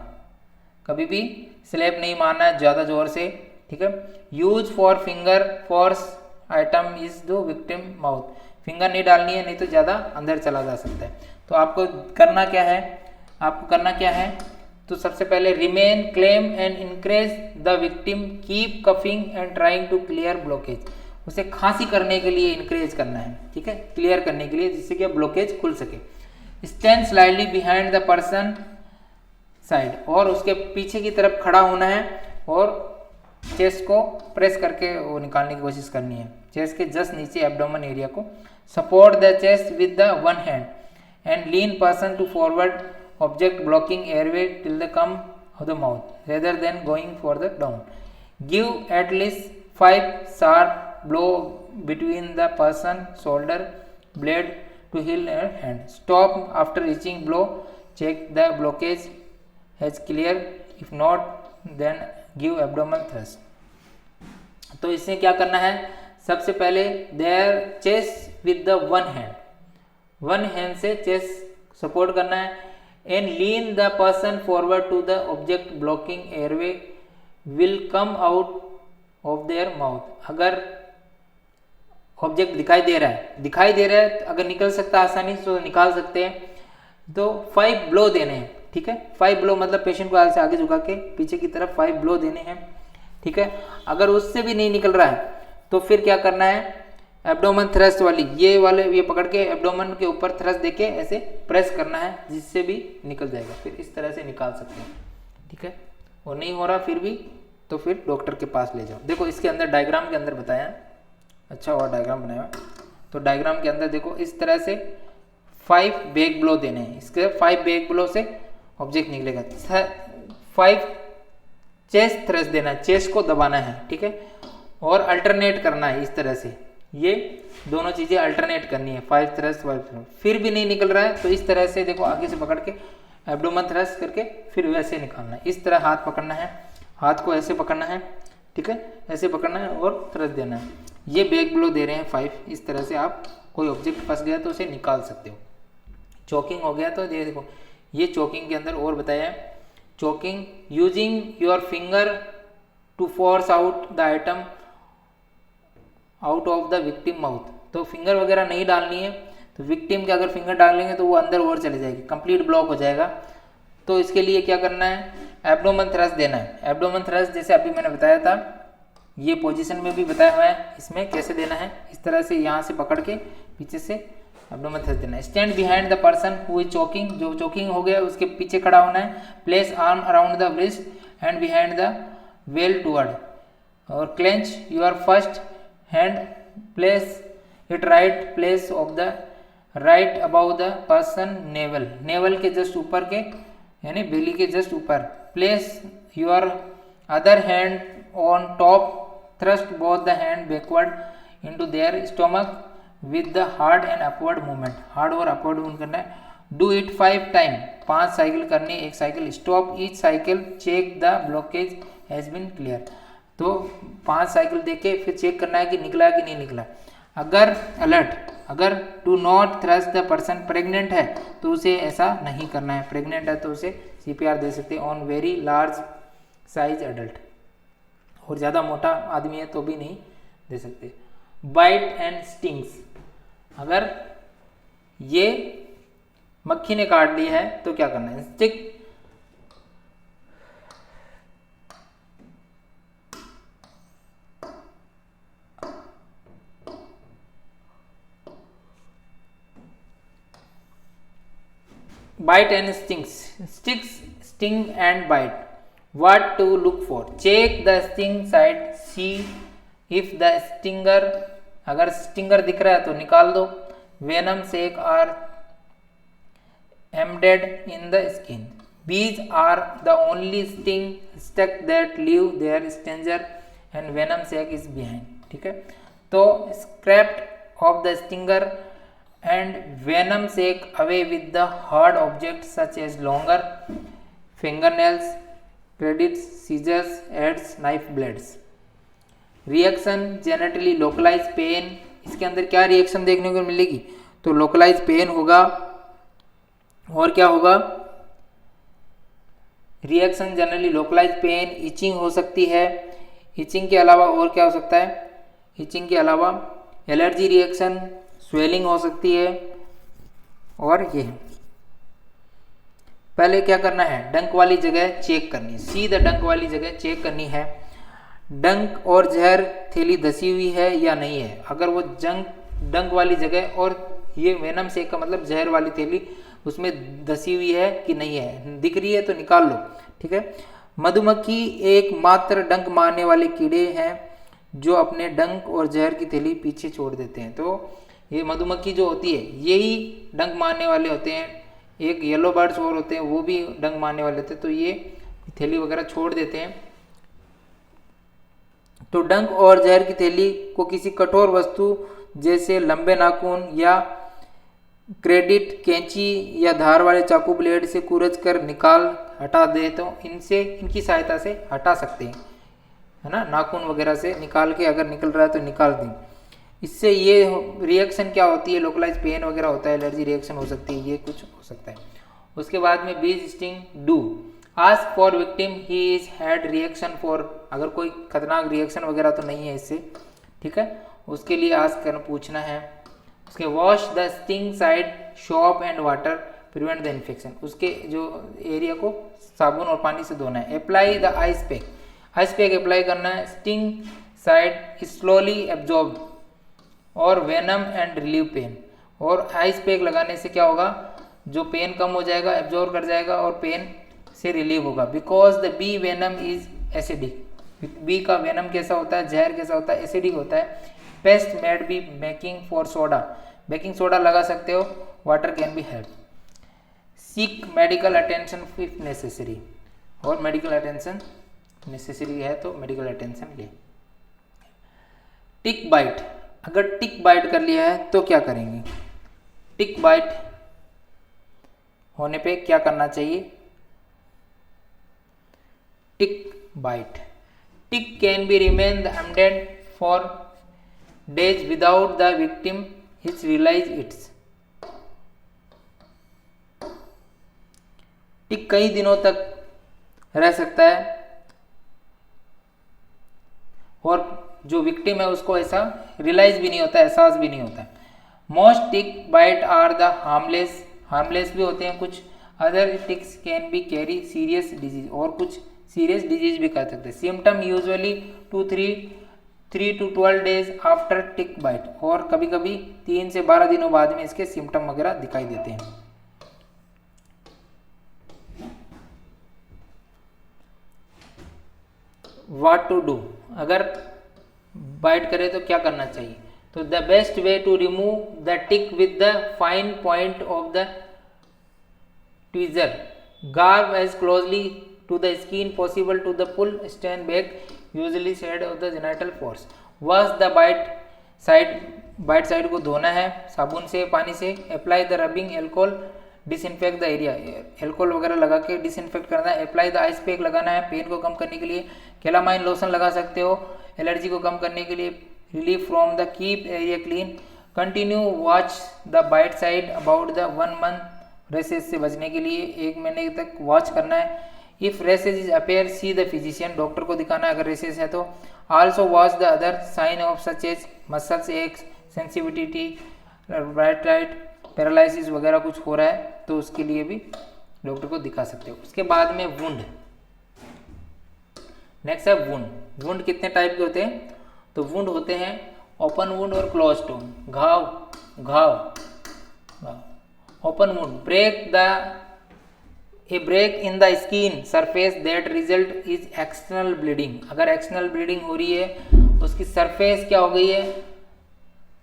कभी भी स्लैप नहीं मारना है ज़्यादा जोर से, ठीक है। Use for finger force item is the victim mouth, finger नहीं डालनी है नहीं तो ज़्यादा अंदर चला जा सकता है। तो आपको करना क्या है, तो सबसे पहले remain calm and encourage the victim, keep coughing and trying to clear blockage, उसे खांसी करने के लिए इंकरेज करना है, ठीक है, क्लियर करने के लिए जिससे कि ब्लॉकेज खुल सके। Stand slightly behind the person side, और उसके पीछे की तरफ खड़ा होना है और चेस्ट को प्रेस करके वो निकालने की कोशिश करनी है, चेस्ट के जस्ट नीचे एब्डोमेन एरिया को। Support the chest with the one hand and lean person to forward object blocking airway till the come of the mouth rather than going for the down. Give at least 5 sharp blow between the person shoulder blade to heel and hand. Stop after reaching blow. Check the blockage has clear. If not, then give abdominal thrust. तो इससे क्या करना है, सबसे पहले their chest with the one hand से chest support करना है and lean the person forward to the object blocking airway will come out of their mouth. अगर ऑब्जेक्ट दिखाई दे रहा है अगर निकल सकता है आसानी से तो निकाल सकते हैं। तो 5 ब्लो देने हैं, ठीक है, 5 ब्लो मतलब पेशेंट को से आगे झुका के पीछे की तरफ 5 ब्लो देने हैं, ठीक है। अगर उससे भी नहीं निकल रहा है तो फिर क्या करना है, एब्डोमेन थ्रस्ट वाली ये पकड़ के एब्डोमेन के ऊपर थ्रस्ट देके ऐसे प्रेस करना है जिससे भी निकल जाएगा, फिर इस तरह से निकाल सकते हैं, ठीक है। और नहीं हो रहा फिर भी तो फिर डॉक्टर के पास ले जाओ। देखो इसके अंदर डायग्राम के अंदर बताया, अच्छा और डायग्राम बनाया, तो डायग्राम के अंदर देखो इस तरह से 5 बैक ब्लो देने हैं, इसके 5 बैक ब्लो से ऑब्जेक्ट निकलेगा। 5 चेस्ट थ्रस्ट देना है, चेस्ट को दबाना है, ठीक है, और अल्टरनेट करना है इस तरह से, ये दोनों चीजें अल्टरनेट करनी है, 5 थ्रस्ट 5 थ्रस्ट। फिर भी नहीं निकल रहा है तो इस तरह से देखो आगे से पकड़ के एब्डोमेन थ्रस्ट करके फिर वैसे निकालना है, इस तरह हाथ पकड़ना है, हाथ को ऐसे पकड़ना है, ठीक है, ऐसे पकड़ना है और थ्रस्ट देना है। ये बैक ब्लो दे रहे हैं 5, इस तरह से आप कोई ऑब्जेक्ट फंस गया तो उसे निकाल सकते हो। चोकिंग हो गया तो ये देखो ये चोकिंग के अंदर और बताया है, choking using your finger to force out the item out of the victim mouth. तो फिंगर वगैरह नहीं डालनी है, तो विक्टिम के अगर फिंगर डालेंगे तो वो अंदर और चले जाएगी, कंप्लीट ब्लॉक हो जाएगा। तो इसके लिए क्या करना है, एब्डोमेन थ्रस्ट देना है। एब्डोमेन थ्रस्ट जैसे अभी मैंने बताया था, ये पोजीशन में भी बताया हुआ है, इसमें कैसे देना है, इस तरह से यहाँ से पकड़ के पीछे से एब्डोमेन थ्रस्ट देना है। Stand behind the person who is choking, जो चोकिंग हो गया उसके पीछे खड़ा होना है। Place arm around the breast and behind the well toward, और clench your first hand, place it right place of the right above the person navel, navel के जस्ट ऊपर के यानी बेली के जस्ट ऊपर। Place your other hand on top, thrust both the hand backward into their stomach, with the hard and upward movement, hard और upward movement करना है। Do it 5 time, 5 cycle करनी है एक cycle. Stop each cycle, check the blockage has been clear, तो 5 cycle देके फिर check करना है कि निकला कि नहीं निकला। अगर अलर्ट, अगर do not thrust the person pregnant है तो उसे ऐसा नहीं करना है, प्रेग्नेंट है तो उसे CPR दे सकते हैं on very large size adult, और ज़्यादा मोटा आदमी है तो भी नहीं दे सकते। बाइट एंड स्टिंग्स, अगर ये मक्खी ने काट ली है तो क्या करना है? Stick, bite and stings, sticks, sting and bite. What to look for? Check the sting side, see if the stinger, अगर स्टिंगर दिख रहा है तो निकाल दो। venom sac are embedded in the skin. Bees are the only sting stuck that leave their stinger and venom sac is behind, ठीक है। तो scraped of the stinger and venom sac away with the hard objects such as longer fingernails, credits, scissors, adze, knife blades. Reaction generally localized pain, इसके अंदर क्या reaction देखने को मिलेगी? तो लोकलाइज पेन होगा, और क्या होगा? Reaction generally localise pain, itching हो सकती है। इचिंग के अलावा और क्या हो सकता है? इचिंग के अलावा एलर्जी रिएक्शन, स्वेलिंग हो सकती है। और ये पहले क्या करना है? डंक वाली जगह चेक करनी है, सीधा डंक वाली जगह चेक करनी है। डंक और जहर थैली धसी हुई है या नहीं है। अगर वो डंक वाली जगह और ये वेनम सेक का मतलब जहर वाली थैली उसमें धसी हुई है कि नहीं है, दिख रही है तो निकाल लो, ठीक है। मधुमक्खी एकमात्र डंक मारने वाले कीड़े हैं जो अपने डंक और जहर की थैली पीछे छोड़ देते हैं। तो ये मधुमक्खी जो होती है यही डंक मारने वाले होते हैं। एक येलो बर्ड्स और होते हैं वो भी डंक मारने वाले होते हैं, तो ये थैली वगैरह छोड़ देते हैं। तो डंक और जहर की थैली को किसी कठोर वस्तु जैसे लंबे नाखून या क्रेडिट, कैंची या धार वाले चाकू ब्लेड से कुरच कर निकाल हटा दे तो इनकी सहायता से हटा सकते हैं, है ना। नाखून वगैरह से निकाल के अगर निकल रहा है तो निकाल दें। इससे ये रिएक्शन क्या होती है? लोकलाइज पेन वगैरह होता है, एलर्जी रिएक्शन हो सकती है, ये कुछ हो सकता है। उसके बाद में बीज sting, do ask for victim he is had reaction for, अगर कोई खतरनाक रिएक्शन वगैरह तो नहीं है इससे, ठीक है, उसके लिए आस्क करना पूछना है। उसके wash the sting side shop and water prevent the infection, उसके जो एरिया को साबुन और पानी से धोना है। Apply the ice pack, ice pack apply करना है। स्टिंग साइड स्लोली एब्जॉर्ब और वेनम एंड रिलीव पेन, और आइस पैक लगाने से क्या होगा? जो पेन कम हो जाएगा, एब्जॉर्ब कर जाएगा और पेन से रिलीव होगा। Because the bee venom is acidic, bee का वेनम कैसा होता है? जहर कैसा होता है? एसिडिक होता है। Paste made be baking for soda, baking soda लगा सकते हो। Water can be help. Seek medical attention if necessary, और मेडिकल अटेंशन नेसेसरी है तो मेडिकल अटेंशन ले। टिक बाइट, अगर टिक बाइट कर लिया है तो क्या करेंगे? टिक बाइट होने पे क्या करना चाहिए? Tick bite, tick can be remain the embedded for days without the victim is realize it's, tick कई दिनों तक रह सकता है और जो विक्टिम है उसको ऐसा रियलाइज भी नहीं होता, एहसास भी नहीं होता। Most tick bite are the harmless, harmless भी होते हैं कुछ। Other ticks can be carry serious disease, और कुछ सीरियस डिजीज भी कर सकते हैं। Symptom usually 3 to 12 days after tick bite, और कभी कभी 3 से 12 दिनों बाद में इसके सिम्टम वगैरह दिखाई देते हैं। व्हाट टू डू, अगर बाइट करे तो क्या करना चाहिए? तो the best way to remove the tick with the fine point of the tweezer, grab as closely to the skin possible to the pull stand back usually side of the genital force, wash the bite bite site को धोना है साबुन से, पानी से। Apply the rubbing alcohol, disinfect the area, alcohol वगैरह लगा के डिसइंफेक्ट करना है। अप्लाई द आइस पैक, लगाना है पेन को कम करने के लिए। कैलामाइन लोशन लगा सकते हो एलर्जी को कम करने के लिए। Relief from the keep area clean. Continue watch the bite site about the 1 month, rashes से बचने के लिए 1 महीने तक वॉच करना है। If rashes is appear see the physician, doctor को दिखाना है अगर रेसेस है तो। Also watch the other sign of such as muscles aches, sensitivity, bright light, paralysis वगैरह कुछ हो रहा है तो उसके लिए भी डॉक्टर को दिखा सकते हो। उसके बाद में वुंड, नेक्स्ट है वुंड। वुंड कितने टाइप के होते हैं? तो वुंड होते हैं ओपन वुंड और क्लोज्ड वुंड। घाव। Open wound, a break in the skin surface that result is external bleeding. अगर एक्सटर्नल ब्लीडिंग हो रही है उसकी सरफेस क्या हो गई है?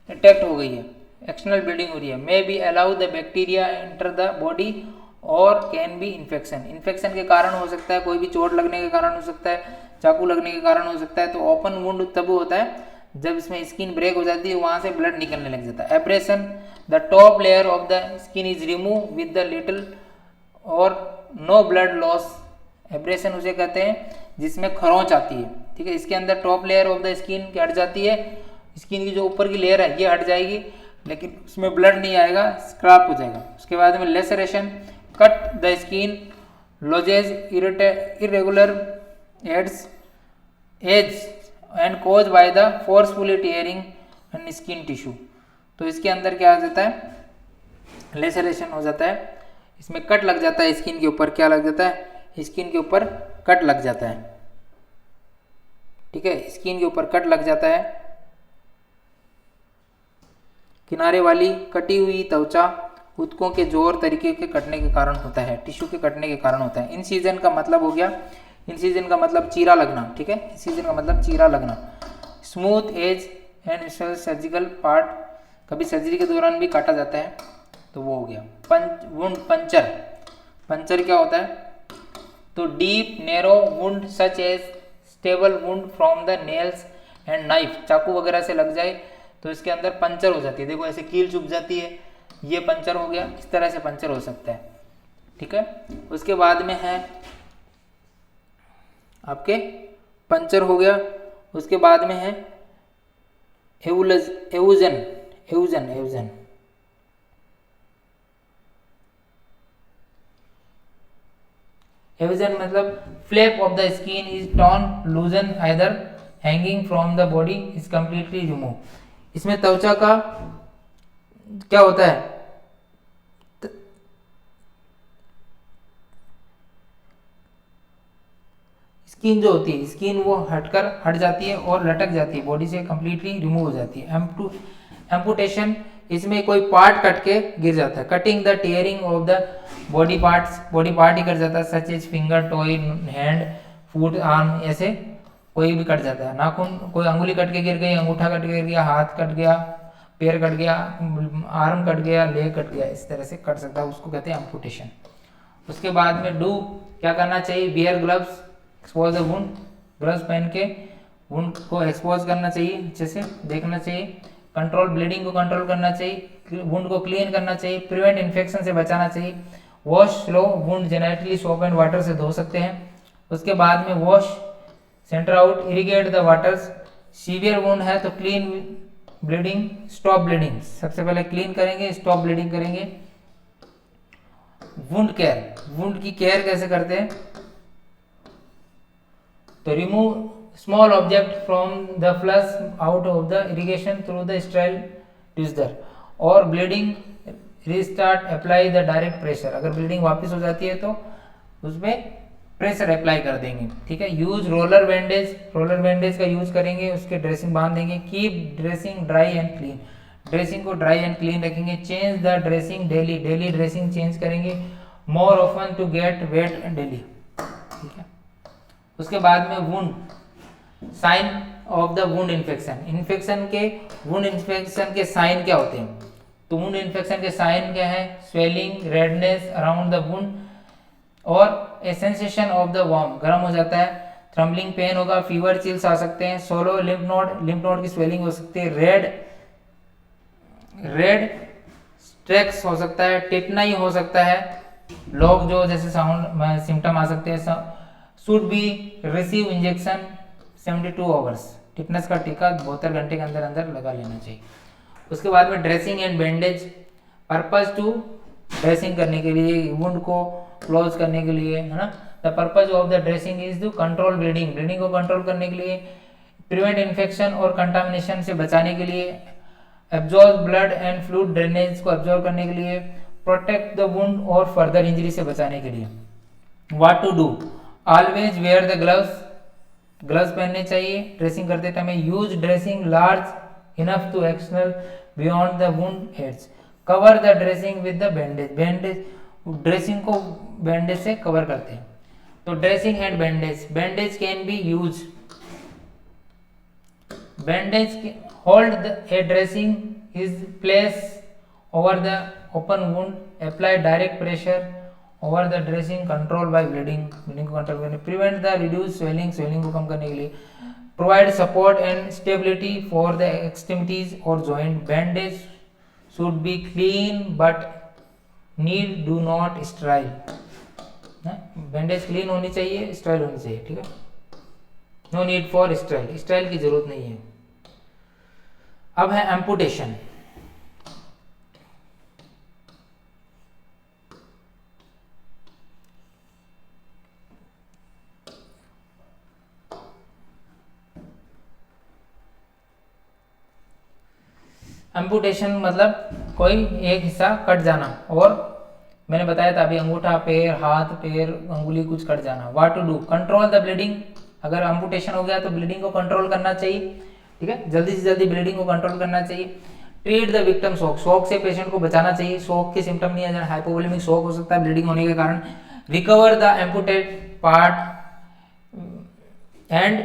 अटैक्ट हो गई है, एक्सटर्नल ब्लीडिंग हो रही है। May be allow the bacteria enter the body और कैन बी इन्फेक्शन, इन्फेक्शन के कारण हो सकता है, कोई भी चोट लगने के कारण हो सकता है, चाकू लगने के कारण हो सकता है। तो ओपन वुंड तब होता है जब इसमें स्किन ब्रेक हो जाती है, वहां से ब्लड निकलने लग जाता है। Abrasion, the top layer of the skin is remove with the little और नो ब्लड लॉस। एब्रेशन उसे कहते हैं जिसमें खरोंच आती है, ठीक है। इसके अंदर top layer of the skin क्या हट जाती है, स्किन की जो ऊपर की लेयर है ये हट जाएगी, लेकिन उसमें ब्लड नहीं आएगा, स्क्रैप हो जाएगा। उसके बाद में laceration, cut the skin, lodges, irregular edges edge and cause by the forcefully tearing and skin tissue. तो इसके अंदर क्या आ जाता है? लेसरेशन हो जाता है, इसमें कट लग जाता है स्किन के ऊपर। क्या लग जाता है? स्किन के ऊपर कट लग जाता है, ठीक है। स्किन के ऊपर कट लग जाता है। किनारे वाली कटी हुई त्वचा ऊतकों के जोर तरीके के कटने के कारण होता है, टिश्यू के कटने के कारण होता है। इंसिजन का मतलब हो गया, इंसिजन का मतलब चीरा लगना, ठीक है। इंसिजन का मतलब चीरा लगना। Smooth edge and surgical part, कभी सर्जरी के दौरान भी काटा जाता है, तो वो हो गया। वुंड पंचर, पंचर क्या होता है? तो deep narrow wound such as stable wound from the nails and knife, चाकू वगैरह से लग जाए तो इसके अंदर पंचर हो जाती है। देखो ऐसे कील चुभ जाती है, ये पंचर हो गया, इस तरह से पंचर हो सकता है, ठीक है। उसके बाद में है आपके पंचर हो गया। उसके बाद में है एवुजन। एवुजन मतलब flap of the skin is torn, लूजन, either hanging from the body is completely remove. इसमें त्वचा का क्या होता है? स्किन जो होती है, स्किन वो हट जाती है और लटक जाती है, बॉडी से कंप्लीटली रिमूव हो जाती है। एम्पुटेशन, इसमें कोई पार्ट कट के गिर जाता है। Cutting the tearing of the body parts, body part ही कट जाता है, such as finger, toe, hand, foot, arm, ऐसे कोई भी कट जाता है। नाखून, कोई अंगुली कट के गिर गई, अंगूठा कट के गिर गया, हाथ कट गया, पैर कट गया, आर्म कट गया, लेग कट गया, इस तरह से कट सकता है, उसको कहते हैं एम्पुटेशन। उसके बाद में डू क्या करना चाहिए? Wear gloves, expose the wound, gloves पहन के वुंड को एक्सपोज करना चाहिए, अच्छे से देखना चाहिए। कंट्रोल ब्लीडिंग को कंट्रोल करना चाहिए, वुंड को क्लीन करना चाहिए, प्रिवेंट इन्फेक्शन से बचाना चाहिए। Wash slow wound, gently soap and water से धो सकते हैं। उसके बाद में wash centre out, irrigate the waters. Severe wound है तो क्लीन ब्लीडिंग, स्टॉप ब्लीडिंग, सबसे पहले क्लीन करेंगे, स्टॉप ब्लीडिंग करेंगे। वुंड केयर, वुंड की केयर कैसे करते हैं? तो remove small object from the flush out of the irrigation through the sterile tweezer, और bleeding restart, apply the direct pressure. अगर ब्लीडिंग वापस हो जाती है तो उसमें प्रेशर अप्लाई कर देंगे, ठीक है। Use roller bandage, roller bandage का यूज करेंगे, उसके ड्रेसिंग बांध देंगे। Keep dressing dry and clean, dressing को ड्राई एंड क्लीन रखेंगे। Change the dressing daily, daily dressing change करेंगे। More often to get wet daily, ठीक है। उसके बाद में wound, sign of the wound infection, infection के, वुंड इन्फेक्शन के साइन क्या होते हैं? तो वुंड इन्फेक्शन के साइन क्या है? Swelling, redness around the wound, और a sensation of the warm, गर्म हो जाता है। थ्रम्बलिंग पेन होगा, फीवर चिल्स आ सकते हैं, सोलो लिम्फ नोड की स्वेलिंग हो सकती है, रेड स्ट्रेक्स हो सकता है, टिटनाई हो सकता है, लॉक जो जैसे साउंड सिम्टम आ सकते हैं। Should be receive injection 72 hours, tetanus का टीका 72 घंटे के अंदर अंदर लगा लेना चाहिए। उसके बाद में dressing and bandage, purpose to dressing करने के लिए, वुंड को क्लोज करने के लिए, है ना। The purpose of the dressing is to control bleeding, bleeding को कंट्रोल करने के लिए, प्रिवेंट इन्फेक्शन और कंटामिनेशन से बचाने के लिए, absorb blood and fluid drainage को एब्जॉर्ब करने के लिए, प्रोटेक्ट द वुंड और फर्दर इंजरी से बचाने के लिए। What to do, always wear the gloves, gloves पहनने चाहिए ड्रेसिंग करते समय। Use dressing large enough to extend beyond the wound edges, cover the dressing with the bandage, bandage dressing को बैंडेज से कवर करते हैं। तो dressing and bandage, bandage can be use, bandage hold a dressing is placed over the open wound, apply direct pressure over the dressing, control by bleeding, bleeding को control करने, prevent the reduce swelling, swelling को कम करने के लिए, provide support and stability for the extremities or joint, bandage should be clean but need do not sterile, bandage clean होनी चाहिए, sterile होनी चाहिए, ठीक है। No need for sterile, sterile की जरूरत नहीं है। अब है एम्पुटेशन। एम्पुटेशन मतलब कोई एक हिस्सा कट जाना, और मैंने बताया था अभी अंगूठा, पैर, हाथ, पैर, अंगुली कुछ कट जाना। What to do, control the bleeding, अगर एम्पुटेशन हो गया तो ब्लीडिंग को कंट्रोल करना चाहिए, ठीक है, जल्दी से जल्दी ब्लीडिंग को कंट्रोल करना चाहिए। Treat the victim shock, shock से पेशेंट को बचाना चाहिए, शॉक के सिम्टम नहीं आ जाए, हाइपोवोलेमिक शॉक हो सकता है ब्लीडिंग होने के कारण। Recover the amputated part and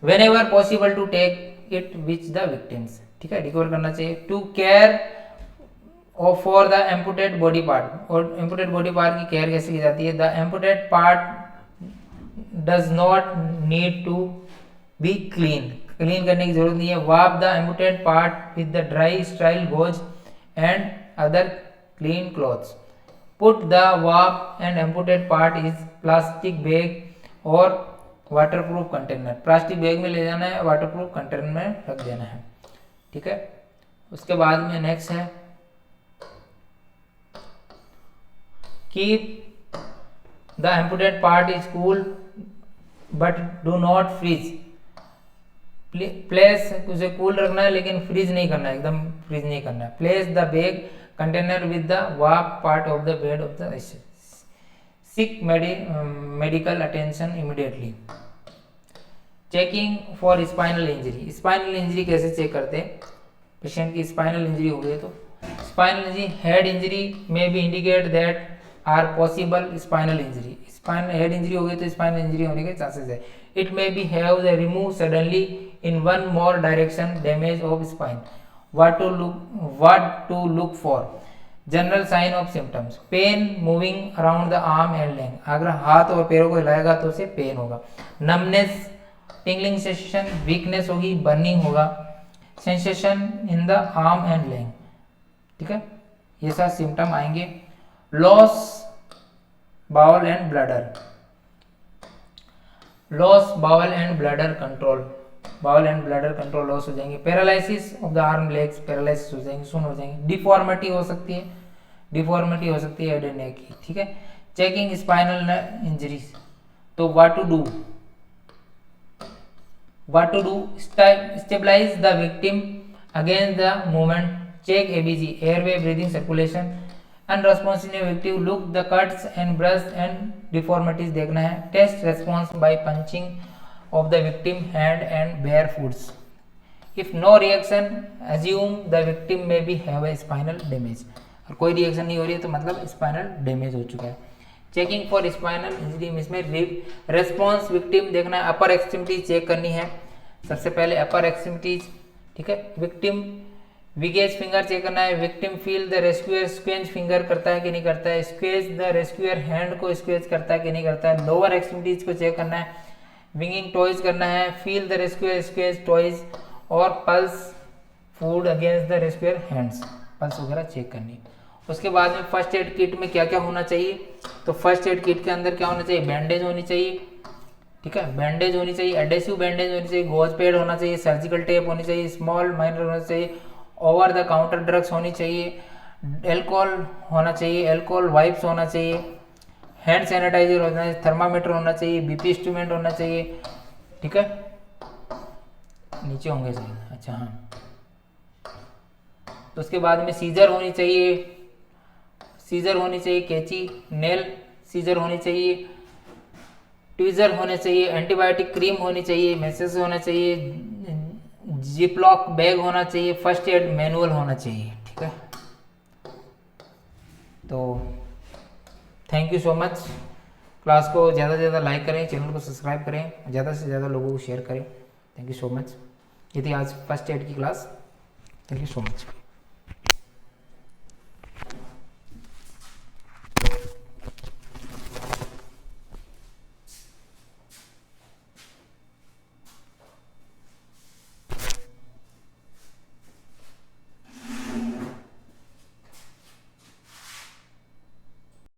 whenever possible to take it with the victims, ठीक है, रिकवर करना चाहिए। To care for the amputated body part, और एम्पुटेड बॉडी पार्ट की केयर कैसे की जाती है। The amputated part does not need to be clean, clean करने की जरूरत नहीं है। Wrap the amputated part with the dry style gauze and other clean clothes, put the वाप and amputated part is plastic bag और waterproof container, plastic bag में ले जाना है, वाटरप्रूफ कंटेनर में रख देना है, ठीक है। उसके बाद में नेक्स्ट है keep the amputated part is cool but do not freeze, place उसे कूल रखना है लेकिन फ्रीज नहीं करना है, एकदम फ्रीज नहीं करना है। Place the bag container with the wrap part of the bed of the sick medical attention immediately. Checking for spinal injury, spinal injury कैसे चेक करते हैं, पेशेंट की स्पाइनल इंजरी हो गई तो स्पाइनल इंजरी, हेड इंजरी में भी indicate that are possible spinal injury, spinal head injury हो गई तो स्पाइनल इंजरी होने के चांसेस है। It may be have the remove suddenly in one more direction, damage of spine. What to look for, general sign of symptoms, pain moving around the arm and leg, अगर हाथ और पैरों को हिलाएगा तो उसे पेन होगा। numbness, tingling sensation, weakness होगी, burning होगा, sensation in the arm and leg, ठीक है, ये सब सिम्टम आएंगे। loss bowel and bladder, loss bowel and bladder control, bowel and bladder control loss हो जाएंगे। Paralysis of the arm legs, paralysis हो जाएंगे, सुन हो जाएंगे। डिफॉर्मिटी हो सकती है, डिफॉर्मिटी हो सकती है हेड एंड नेक की, ठीक है। चेकिंग स्पाइनल इंजरीज, तो what to do, stabilise the victim against the movement, check ABG, airway, breathing, circulation. Unresponsive victim, look the cuts and bruise and deformities देखना है। Test response by punching of the victim hand and bare foods. If no reaction, assume the victim may be have a spinal damage. और कोई reaction नहीं हो रही है तो मतलब स्पाइनल डैमेज हो चुका है। चेकिंग फॉर स्पाइनल इंजरी, इसमें रेस्पॉन्स विक्टिम देखना है, अपर एक्सट्रीमिटीज चेक करनी है सबसे पहले, अपर एक्सट्रीमिटीज, ठीक है। विक्टिम विगेज फिंगर चेक करना है, victim feel the rescuer squeeze finger करता है कि नहीं करता है, स्क्वेज द रेस्क्यूअर हैंड को स्क्वेज करता है कि नहीं करता है। लोअर एक्सट्रीमिटीज को चेक करना है, विंगिंग टॉयज करना है, फील द रेस्क्यूअर स्क्वेज टॉयज और pulse food against the rescuer hands, pulse वगैरह चेक करनी। उसके बाद में फर्स्ट एड किट में क्या क्या होना चाहिए, तो फर्स्ट एड किट के अंदर क्या होना चाहिए, बैंडेज होनी चाहिए, ठीक है, बैंडेज होनी चाहिए, एडेसिव बैंडेज होनी चाहिए, गॉज पैड होना चाहिए, सर्जिकल टेप होनी चाहिए, स्मॉल माइनर होना चाहिए, ओवर द काउंटर ड्रग्स होनी चाहिए, एल्कोहल होना चाहिए, एल्कोहल वाइप्स होना चाहिए, हैंड सैनिटाइजर होना चाहिए, थर्मामीटर होना चाहिए, बीपी इंस्ट्रूमेंट होना चाहिए, ठीक है, नीचे होंगे सही, अच्छा हाँ। तो उसके बाद में सीजर होनी चाहिए, सीजर होनी चाहिए, कैंची, नेल सीजर होनी चाहिए, ट्वीजर होने चाहिए, एंटीबायोटिक क्रीम होनी चाहिए, मैसेज होना चाहिए, जिपलॉक बैग होना चाहिए, फर्स्ट एड मैनुअल होना चाहिए, ठीक है। तो thank you so much. Class को ज़्यादा से ज़्यादा लाइक करें, चैनल को सब्सक्राइब करें, ज़्यादा से ज़्यादा लोगों को शेयर करें। Thank you so much. ये थी आज फर्स्ट एड की class. Thank you so much.